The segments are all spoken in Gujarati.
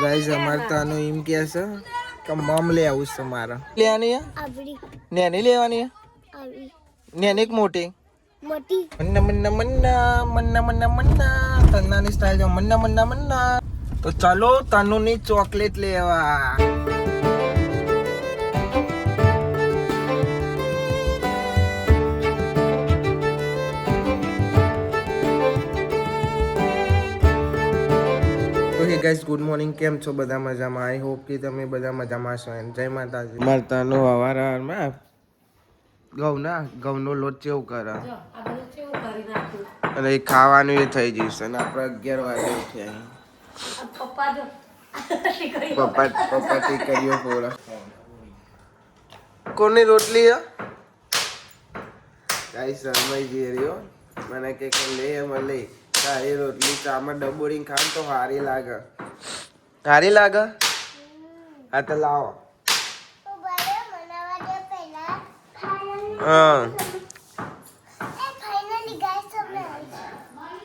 ગાઈસ અમારે તો આનું એમ કે છે કે મમ લે આવું છે મારે લેવાની નેની લેવાની નેની કે મોટી મન્ના મન્ના મન્ના મન્ના મન્ના મન્ના તન્નાની સ્ટાઈલ જો મન્ના મન્ના મન્ના તો ચાલો તનુની ચોકલેટ લેવા ગાઈસ ગુડ મોર્નિંગ કેમ છો બધા મજામાં આઈ હોપ કે તમે બધા મજામાં છો જય માતાજી માતાનો હવારમાં ઘઉંનો લોટ ચેવું કરે અને ખાવાનું એ થઈ જશે ને આપણે 11 વાગે ઉઠ્યા પપ્પા થી કર્યો પૂરા કોની રોટલી ગાઈસ સમય જઈ રહ્યો મને કે લે મળે તારી રોટલી ચામાં ડબોડીને ખાન તો હારી લાગે હા તો લાવો હા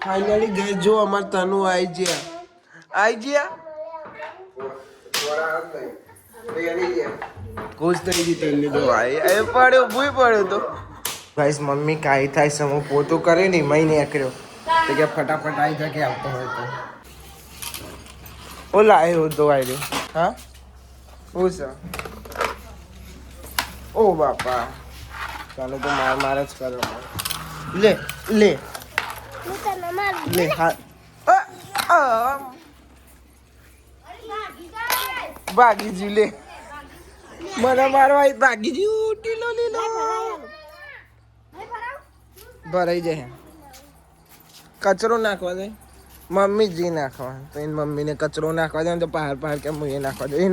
ફાઇનલી ગાઈસ જો અમાર તનુ આવી ગયા ખુશ થઈ ગઈ તને તો એ પડ્યો ભૂઈ પડ્યો તો ગાઈસ મમ્મી કાઈ થાય સમો પોતું કરે ને મહિને એકર્યો તો કે ફટાફટ આવી જાય કે આવતો હોય તો ઓલા આવ્યો તો આવ્યો હા ઓછા ઓ બાપા ચાલો તો માર જ કરો લે હા ભાગી જુ લે મને મારવા ભાગી જુ ટીલો લીલો ભરાઈ જાય કચરો નાખવા દે મમ્મી જી નાખવા તો એની મમ્મીને કચરો નાખવા દે તો પહાડ કેમ હું એ નાખવા દે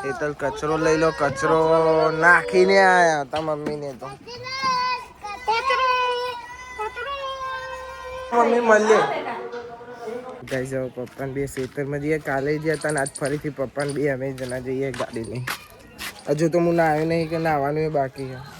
એ તો કચરો લઈ લો કચરો નાખીને આયા તા મમ્મીને તો મમ્મી મળીએ ગાઈસ હવે પપ્પાને બે ખેતરમાં જઈએ કાલે ગયા હતા ને આજ ફરીથી પપ્પાને બે અમે જણા જઈએ ગાડી લઈ હજુ તો હું નાહ્યો નહીં કે નાહવાનું એ બાકી છે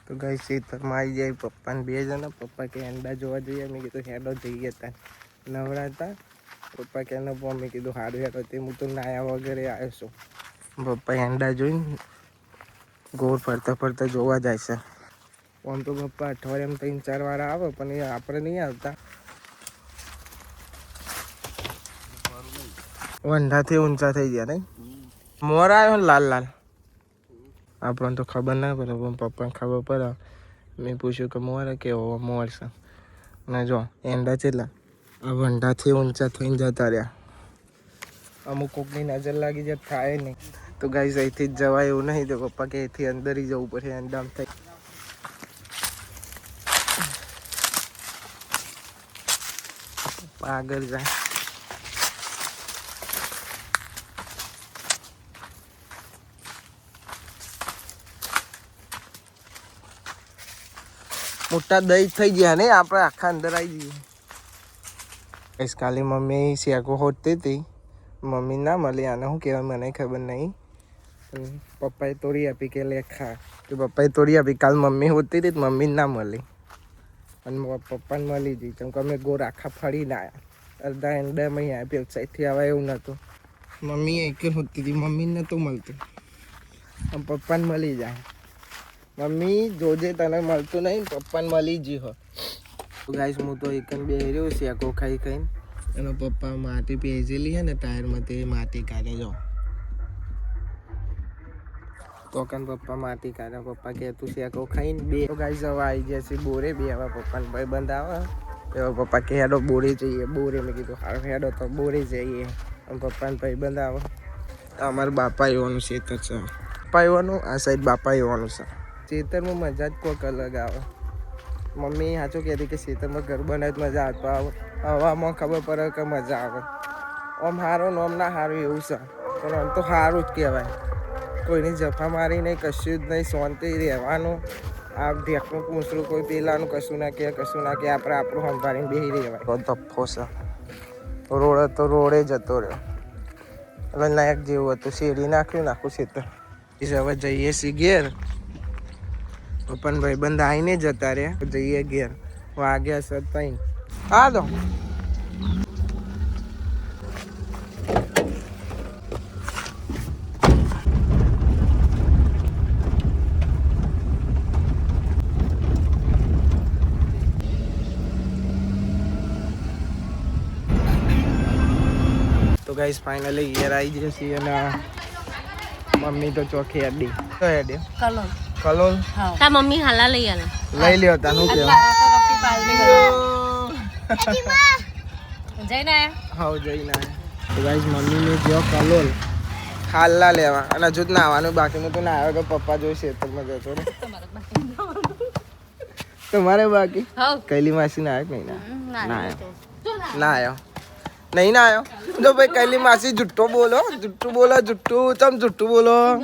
તો ગાઈસ ખેતરમાં આવી જાય પપ્પાને બે જણા પપ્પા કે અંડા જોવા જઈએ મેં કીધું હેડો જઈએ હતા નવરા હતા પપ્પા કે ન મેં કીધું સારું હેડો તે હું તો નાયા વગેરે આવ્યો છું પપ્પા અંડા જોઈને ગોળ ફરતા જોવા જાય છે આમ તો પપ્પા અઠવાડિયામાં 3-4 વાર આવે પણ એ આપણે નહીં આવતા વંડાથી ઊંચા થઈ ગયા નહીં મોર આવ્યો ને લાલ આપણને તો ખબર ના પડે પણ પપ્પાને ખબર પડે મેં પૂછ્યું કે મોર કેવો મોર છે ને જો એંડા છેલ્લા આ વંડાથી ઊંચા થઈને જતા રહ્યા અમુક કોકની નજર લાગી જાય થાય નહીં તો ગાઈસ અહીંથી જ જવાય એવું નહીં તો પપ્પા કે અહીંથી અંદર જવું પડે અંડામ થઈ આગળ જાય મોટા દહીં થઈ ગયા ને આપણે આખા અંદર આવી જઈએ કાલે મમ્મી શેકો હોતી હતી મમ્મી ના મળી આને શું કહેવાય મને ખબર નહીં પપ્પાએ તોડી આપી કે લે ખા કે પપ્પાએ તોડી આપી કાલ મમ્મી હોતી હતી મમ્મી ના મળી અને પપ્પાને મળી જઈ કેમ કે અમે ગોળ આખા ફરીને આવ્યા અડધા એંડામાં આવ્યા પેલી સાઈડથી આવવા એવું નહોતું મમ્મી એક હોતી હતી મમ્મીને નહોતું મળતું આમ પપ્પાને મળી જાય મમ્મી જોજે તને મળતું નહીં પપ્પાને મળી જ હો ગાઈસ હું તો એક બે રહ્યો શેકો ખાઈને એનો પપ્પા માટી ભેજેલી છે ને ટાયરમાં તે માટી કાઢે જો તો કન પપ્પા માટી કાઢે પપ્પા કે તું શેકો ખાઈને બે ગાઈસ હવે આવી જશે બોરે બે હવે પપ્પાને ભાઈ બંધ આવે તો પપ્પા કે હેડો બોરે જઈએ બોરે મેં કીધું હાર હેડો તો બોરે જઈએ અને પપ્પાને ભાઈ બંધ આવે અમારા બાપા એવાનું ખેતર છે પપ્પા એવાનું આ સાઈડ બાપા એવાનું છે ખેતરમાં મજા જ કોઈક અલગ આવે મમ્મી સાચું કહેતી કે ખેતરમાં ઘર બનાવે મજા આવે હવામાં ખબર પડે કે મજા આવે આમ સારું ને આમ ના સારું એવું છે પણ આમ તો સારું જ કહેવાય કોઈની જફા મારી નહીં કશું જ નહીં શાંતિ રહેવાનું આ ઢેકનું પૂછડું કોઈ પેલાનું કશું ના કહે આપણે આપણું સંભાળીને બેસી રહેવાય ધફ્ફો છે રોડ તો રોડે જતો રહ્યો એટલે લાયક જેવું હતું શેરડી નાખ્યું નાખું ખેતર. હવે જઈએ છીએ ઘેર. પણ ભાઈબંધ આવીને જતા રહ્યા. જઈએ ઘેર. વાગ્યા સર તઈ હા તો ગાઈસ ફાઇનલી ઘેર આવી જશે અને મમ્મી તો ચોખી હેડી તો હેડી કલોલ તા મમ્મી હાલા લઈ આલા લઈ લ્યો તાનું કે જઈને હા જઈને તો ગાઈસ મમ્મી ને જો કલોલ હાલા લેવા અને હજુ નાવાનું બાકી નું તો ના આવ્યો તો પપ્પા જોઈ ખેતરમાં જતો ને તમારે બાકી કૈલી માસી ના આવ્યો નહીં ના આવ્યો નહીં ના આવ્યો જો ભાઈ કૈલી માસી જુઠ્ઠો બોલો તમ જુઠ્ઠું બોલો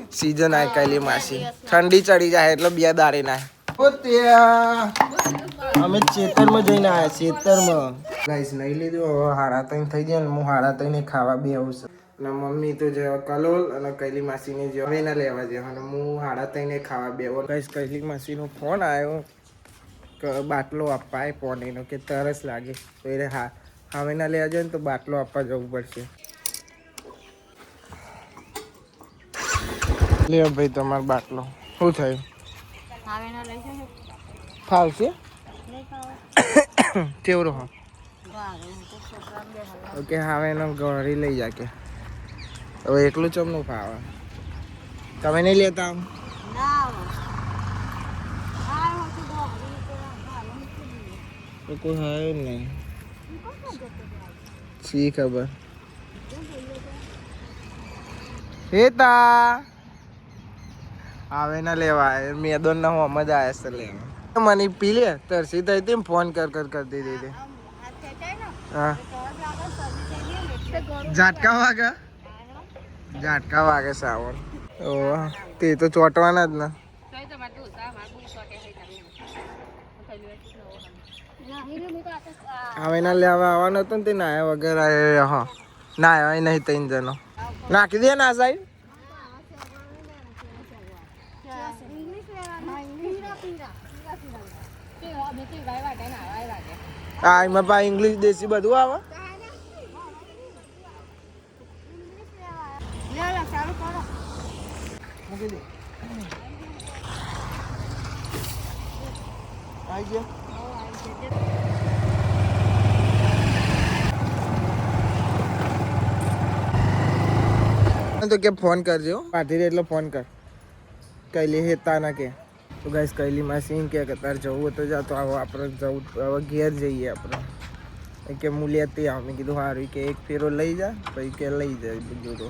સીઝન આય કૈલી માસી ઠંડી ચડી જાય એટલે બે દારી ના અમે ખેતરમાં જઈને આવ્યા ખેતરમાં ગાઈસ નહીં લીધું હવે હાડા ત્રણ થઈ જાય ને હું હાડા ત્રણે ખાવા બી આવું છું અને મમ્મી તો જે કલોલ અને કૈલી માસીને જે હવે ના લેવા જાય અને હું હાડા ત્રણે ખાવા બે ગાઈસ કૈલી માસીનો ફોન આવ્યો કે બાટલો આપવા પાણીનો કે તરસ લાગે તો એ હા હવે ના લેવા જાય ને તો બાટલો આપવા જવું પડશે. લે ભાઈ તમારો બાટલો શું થયું ફાવશે કેવડો હા ઓકે હવે એનો ગળી લઈ જા કે હવે એકલું ચમનું ફાવે તમે નહીં લેતા કોઈ હોય નહીં શી ખબર હેતા આવે ના લેવા મેદોન ના હોમ જ આવ્યા છે લેવા મને પી લે તરસી થઈ હતી ફોન કરતી હતી હા ઝાટકા વાગે સાવન ઓ તે તો ચોટવાના જ ને હવે ના લેવા આવવાનો હતો ને તે નાયા વગર હા ના આવ્યા નહીં ત્રણ જણો નાખી દે ના સાહેબ હા એમાં પા ઇંગ્લિશ દેશી બધું આવે મૂકી દે આવી ગયા તો કે ફોન કરજો પાટી રે એટલે ફોન કર કૈલી હેતા ના કે તો ગાઈસ કૈલી માસી કે તાર જવું તો જા તો આવો આપણે જવું હવે ઘેર જઈએ આપણે કે હું લેતી આવ મેં કીધું સારું કે એક ફેરો લઈ જા પછી કે લઈ જાય બીજું તો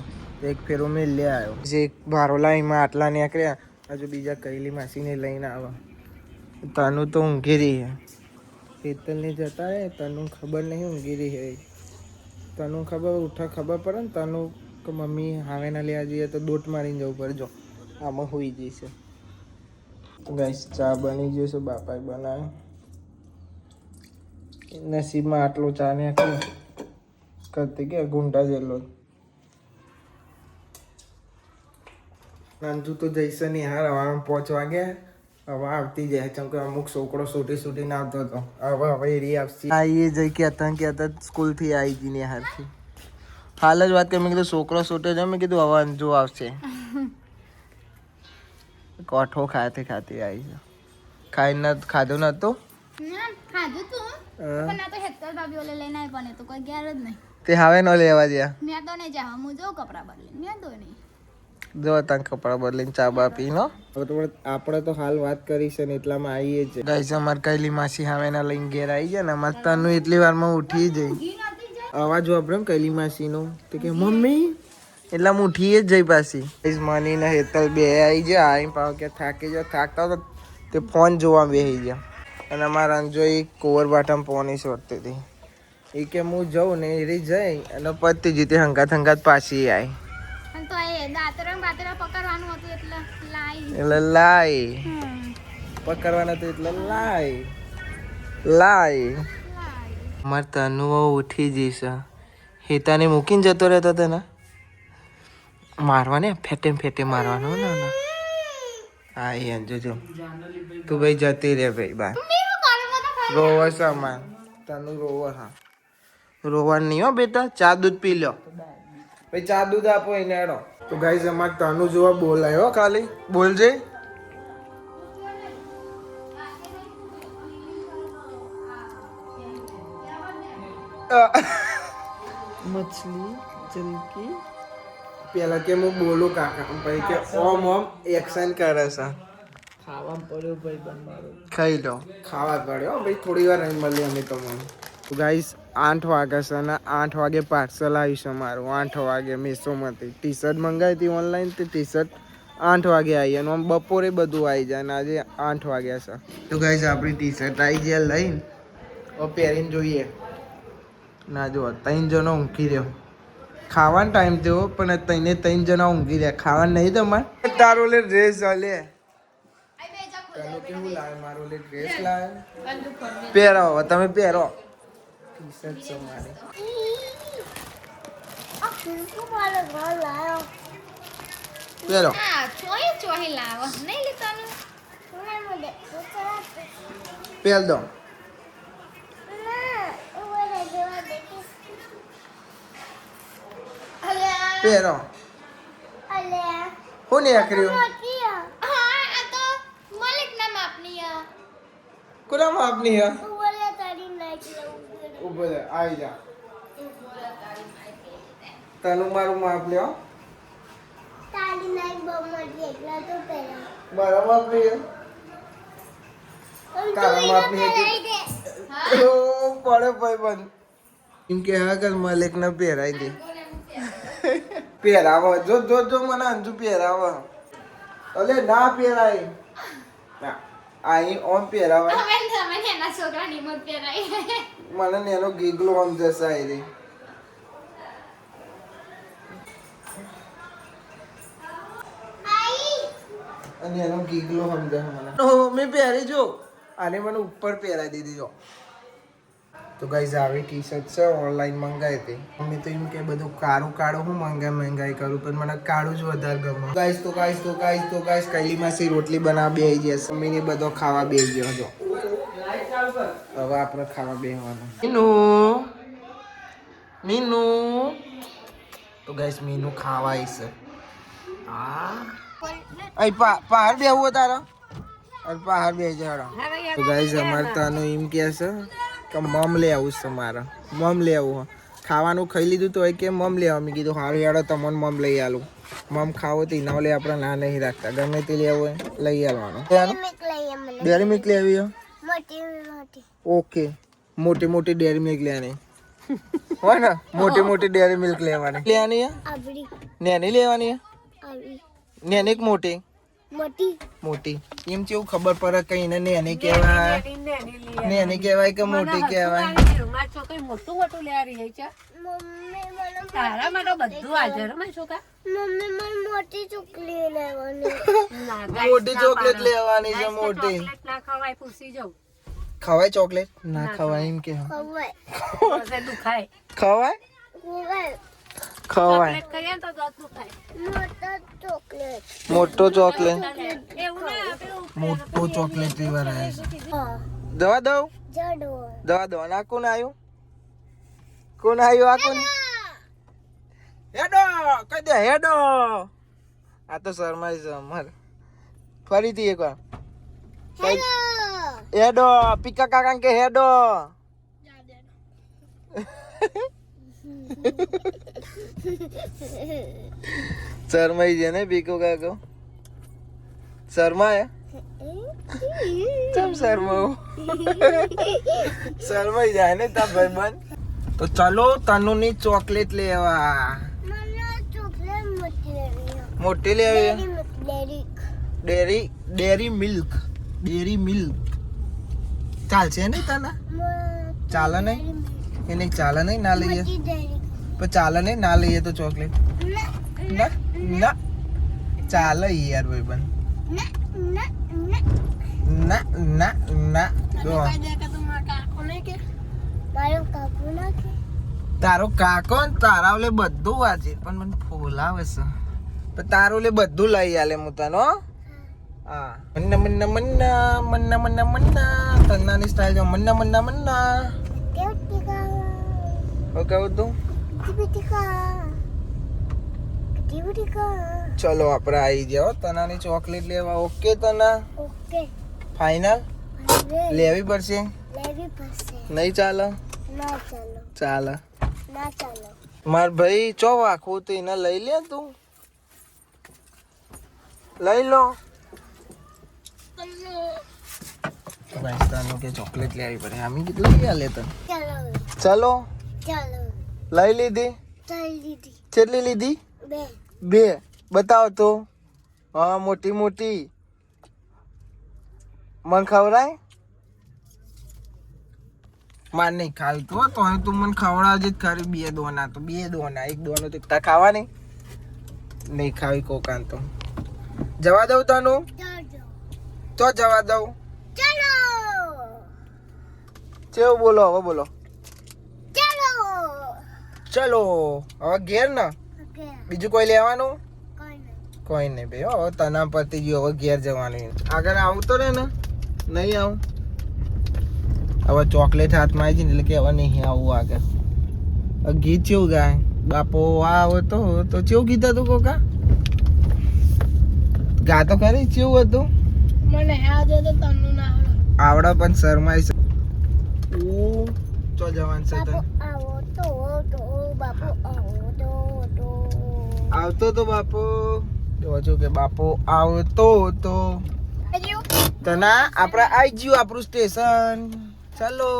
એક ફેરો મેં લે આવ્યો જે ભારોલા એમાં આટલા નીકળ્યા હજુ બીજા કૈલી માસીને લઈને આવા તનું તો ઊંઘી રહી હે હેતલને જતા રહે તનું ખબર નહીં ઊંઘી રહી હે તનું ખબર ઉઠા ખબર પડે ને તનું કે મમ્મી હવે ના લેવા જઈએ તો દોટ મારીને જવું પડે જો આમાં હોઈ જઈશે ગાઈસ ચા બની ગયો છે બાપાએ બનાવ્યો નસીબમાં આટલો ચા ને કરતી કે ગુંડા જેટલો નાનતું તો જઈશે નહીં હાર હવામાં 5 વાગ્યા હવે આવતી જાય ચમ કે અમુક છોકરો છૂટીને આવતો હતો હવે એરી આવશે આ એ જઈ કહેતા સ્કૂલથી આવી ગઈ ને હારથી હાલ જ વાત કરી મેં કીધું છોકરો છૂટે છે મેં કીધું હવે અંજુ આવશે કોઠો ખાતી આવી છે ખાઈને ખાધું નતું તે હવે ન લેવા જો તને કપડા બદલીને ચા બા પીનો આપણે તો હાલ વાત કરી છે ને એટલામાં આવીએ છે ગાઈસ અમાર કૈલી માસી હવે ના લઈને ઘેર આવી જાય ને અમાર તનું એટલી વારમાં ઉઠી જાય અવાજ વાપરે કૈલી માસીનો તો કે મમ્મી એટલે હું ઉઠી જ જઈ પાછી મની ને હેતલ બે આવી ગયા આવી પાવ કે થાકી જાવ થાકતા તો તે ફોન જોવા બેસી ગયા અને અમારા અંજો એ કોવરબાટામાં પોની સોરતી હતી એ કે હું જાઉં ને એ જઈ અને પતી જીતી હંગાત પાછી આવી એટલે લાઈ પકડવાના તો એટલે લાઈ અમારે તનુ ઉઠી જઈશ હેતાને મૂકીને જતો રહેતો તને મારવાને ફેટે મારવાનો ના ના હા એ જોજો તું ભાઈ જતી રે ભાઈ બા રોવર સામાન તનું રોવર હા રોવર નહીં હો બેટા ચા દૂધ પી લો ભાઈ ચા દૂધ આપો એને એડો તો ગાઈઝ અમાર તનું જોવા બોલાયો ખાલી બોલજે મછલી જલકી પેલા કે હું બોલું કાકા ભાઈ કે ઓમ એક્શન કરે છે ખાવા પડ્યો ભાઈ બન મારો ખાઈ લો ખાવા પડ્યો ભાઈ થોડી વાર નહીં મળી અમે તમને તો ગાઈસ 8 વાગે છે અને 8 વાગે પાર્સલ આવ્યું છે મારું 8 વાગે મેસોમાંથી ટી શર્ટ મંગાવી હતી ઓનલાઈન તે ટી શર્ટ 8 વાગે આવી અને આમ બપોરે બધું આવી જાય અને આજે 8 વાગ્યા છે તો ગાઈસ આપણી ટી શર્ટ આવી જાય લઈને પહેરીને જોઈએ ના જો 3 જણો ઊંઘી રહ્યો ખાવાનો ટાઈમ થયો પણ 3 જણા ઊંઘી રહ્યા ખાવાનું નહીં તમારે તારો લે ડ્રેસ લે તને કેવું લાવે મારો લે ડ્રેસ લાવે પહેરો તમે પહેરો ટી શર્ટ છે મારી પહેરો પહેર દો પહેરો હું નહીં આખર્યું કોના માપની હે ઉભો રહે આવી જા તનું મારું માપ લ્યો મારા માપની હે તારા માપની હે ઓ પડે ભાઈ બંધ એમ કે હા કર મલિક ને પહેરાઈ દે પહેરાવો જો જો જો મને અંજુ પહેરાવો અલે ના પહેરાય ના આઈ ઓમ પહેરાવા મને નેનો ગીગલો આમ જશે આઈ અને એનો ગીગલો સમજે મને મેં પહેરી જો આને મને ઉપર પહેરાવી દીધી જો તો ગાઈઝ આવી ટી શર્ટ છે ઓનલાઈન મંગાવી હતી મમ્મી તો એમ કે બધું કાળું હું મંગાઈ કરું પણ મને કાળું જ વધારે ગમે ગાઈઝ કૈલી માસી રોટલી બનાવવા બેસી જશે મમ્મીને બધો ખાવા બેસી ગયો જો હવે આપણે ખાવા બેસવાનું મીનુ તો ગાઈઝ મીનુ ખાવા આવી છે અહીં પહાડ બેહવું તારો પહાડ બેસી જવાનો તો ગાઈઝ અમારે તાનું એમ કે છે કે મમ લે આવું છે મારા મમ લે આવું ખાવાનું ખાઈ લીધું તો કે મમ લે આવું મેં કીધું સારું યાડો તમને મમ લઈ આલું મમ ખાવો તો એના લે આપણે ના નહીં રાખતા ગમે તે લેવું હોય લઈ આવવાનું ડેરી મિલ્ક લઈ આવી ઓકે મોટી ડેરી મિલ્ક લેવાની હોય ને મોટી ડેરી મિલ્ક લેવાની લેવાની નેની લેવાની નેની મોટી મોટી એમ કેવું ખબર પડે કઈ ને નેની કહેવાય નેની કહેવાય કે મોટી કહેવાય મોટી ચોકલેટ લેવાની છે મોટી ખવાય ચોકલેટ ના ખવાય એમ કે ખવાય મોટો ચોકલેટ પીવા દવા દઉં ના કોણ આવ્યું આ કોણ હેડો કઈ દે હેડો આ તો શરમાઈ છે અમારે ફરીથી એક વાર હેડો પીકા કાકા કે હેડો શરમાઈ છે ને પીકો કાકો શરમાય ચમ શરમાઈ જાય ને તા ભાઈબંધ તો ચાલો તનુની ચોકલેટ લેવા મોટી લેવી ડેરી મિલ્ક ચાલશે ને તને ચાલે નહીં એને ચાલે નહીં ના લઈએ પણ ચાલે નહીં ના લઈએ તો ચોકલેટ ના ના ચાલે યાર ભાઈબંધ ના તારો કાકો ને તારા ઓલે બધું વાંચે પણ મને ફોલાવે છે પણ તારું ઓલે બધું લઈ આલે હું તને હો હા મન્ના મન્ના મન્ના મન્ના મન્ના મન્ના તન્નાની સ્ટાઈલ જો મન્ના મન્ના મન્ના ઓ કહું તું ચલો આપણે આવી જાઓ તનાની ચોકલેટ લેવા ઓકે તના ઓકે ફાઈનલ લેવી પડશે નહીં ચાલે ના ચાલો ચાલે ના ચાલો માર ભાઈ ચો વાખું તો એને લઈ લે તું લઈ લો તને કે ચોકલેટ લેવી પડે આમી કેટલી લઈ લે તને ચાલો ચલો ચાલો લઈ લીધી ચાલી દીધી કેટલી લીધી બે બે બતાવો તો હા મોટી મોટી મન ખવડાય માર નહીં ખાવી તો તું મને ખવડાવજે જ ખરી બે દોના તો બે દોના એક દોનો તો તાર ખાવા નહીં ખાવી કોકાન તો જવા દઉં તનું ચાલો તો જવા દઉં ચાલો કેવું બોલો હવે બોલો ચાલો ચલો હવે ઘેર ને ઓકે બીજું કોઈ લેવાનું કોઈ નહીં કોઈ નહીં ભાઈ હવે તના પતી ગયું હવે ઘેર જવાનું આગળ આવું તો રે ને નહીં આવું હવે ચોકલેટ હાથમાં આવી છે ને એટલે કે હવે નહીં આવું આગળ ગીત કેવું ગાય બાપો આવો તો કેવું ગીત હતું કોકા ગા તો ખરી કેવું હતું મને યાદ હતો તન્નું ના આવડે પણ શરમાય છે ઓ ચો જવાન છે તને આવો તો બાપુ આવો તો આવતો તો બાપો જો કે બાપો આવતો તો તના આપણે આવી ગયું આપણું સ્ટેશન ચલો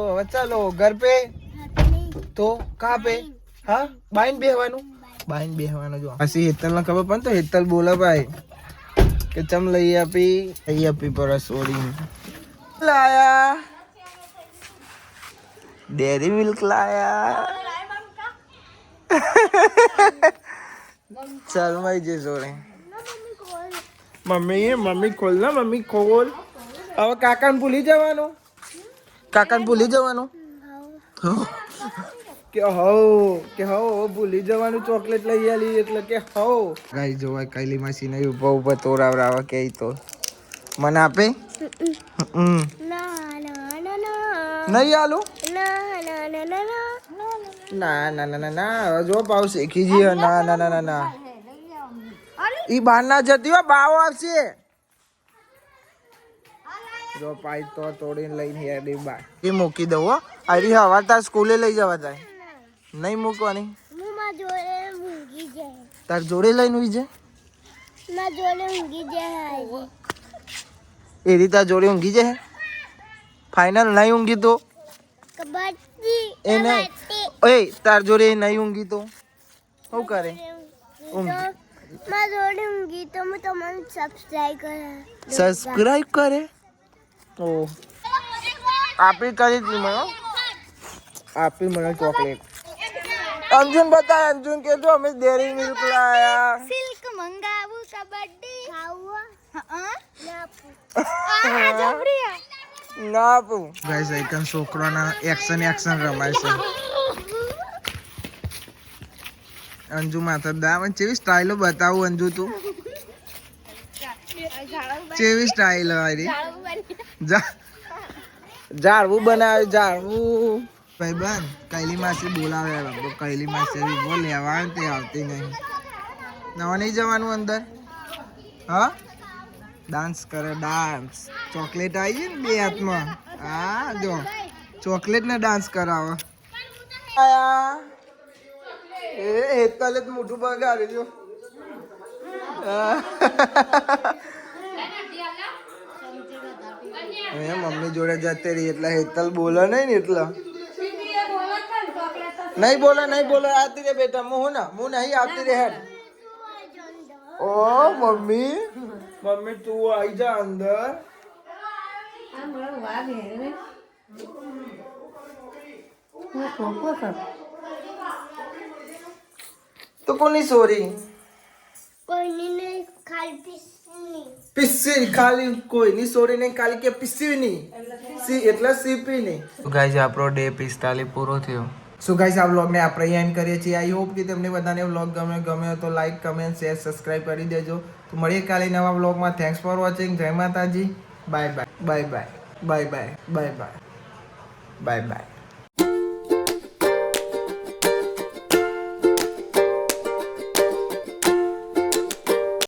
હવે ચલો ઘર પે તો કા પે હા બાઈન બેહવાનું જો પછી હેતલ ને ખબર પણ તો હેતલ બોલે ભાઈ કે ચમ લઈ આપી પર સોડી લાયા ડેરી મિલ્ક લાયા ચાલ માઈ જે જોડે મમ્મી ખોલ ના મમ્મી ખોલ હવે કાકાને ભૂલી જવાનું કે હો ભૂલી જવાનું ચોકલેટ લઈ આલી એટલે કે હો ગાઈ જોવાય કૈલી માસી ને ઉભા તોરાવરાવા કે તો મને આપે નહીં આલું ના હવે જો પાવ શીખી જઈએ ના ઈ બહાર ના જતી હો બાવો આવશે જો પાઈ તો તોડીને લઈને હેડી બા એ મૂકી દઉં હો અરે હવાર તાર સ્કૂલે લઈ જવા જાય નહીં મૂકવાની તાર જોડે લઈને ઉઈ જાય એ રીતે જોડે ઊંઘી જાય ફાઈનલ નહીં ઊંઘી તો એ નહીં ઓય તાર જોડે નહીં ઊંઘી તો શું કરે સબસ્ક્રાઇબ કરે ઓ આપી કરી હતી મને આપી મને ચોકલેટ અંજુન બતાય અંજુન કે જો અમે ડેરી મિલ્ક લાયા સિલ્ક મંગાવું કબડ્ડી ખાવું ના આપું ગાઈસ આઈકન છોકરાના એક્શન રમાય છે અંજુ માથા દાવન કેવી સ્ટાઈલો બતાવું અંજુ તું કેવી સ્ટાઈલ હારી ઝાડવું બનાવે ઝાડવું ભાઈ બન કૈલી માસી બોલાવે કૈલી માસી બોલ લેવા તે આવતી નહીં નવા નહીં જવાનું અંદર હા ડાન્સ કરે ડાન્સ ચોકલેટ આવી ને બે હાથમાં હા જો ચોકલેટ ને ડાન્સ કરાવે એ હેતલે જ મોઢું બગાડે જો મમ્મી જોડે જતી રહી એટલે હેતલ બોલે નહીં ને એટલે નહીં બોલે આવતી રે બેટા હું નહીં આવતી રે હેડ ઓ મમ્મી તું આવી જા અંદર તો કોની સોરી પિસ્સી ખાલી કોઈની સોરી નહીં ખાલી કે પિસ્સી નહીં સી એટલે સીપી નહીં ગાઈઝ આપણો ડે 45 પૂરો થયો સો ગાઈસ આ વ્લોગને આપણે અહીંયા એન્ડ કરીએ છીએ. આઈ હોપ કે તમને બધાને વ્લોગ ગમ્યો તો લાઈક કમેન્ટ શેર સબસ્ક્રાઈબ કરી દેજો. તો મળીએ કાલે નવા વ્લોગમાં. Thanks for watching. જય માતાજી. Bye bye bye bye bye bye bye bye bye.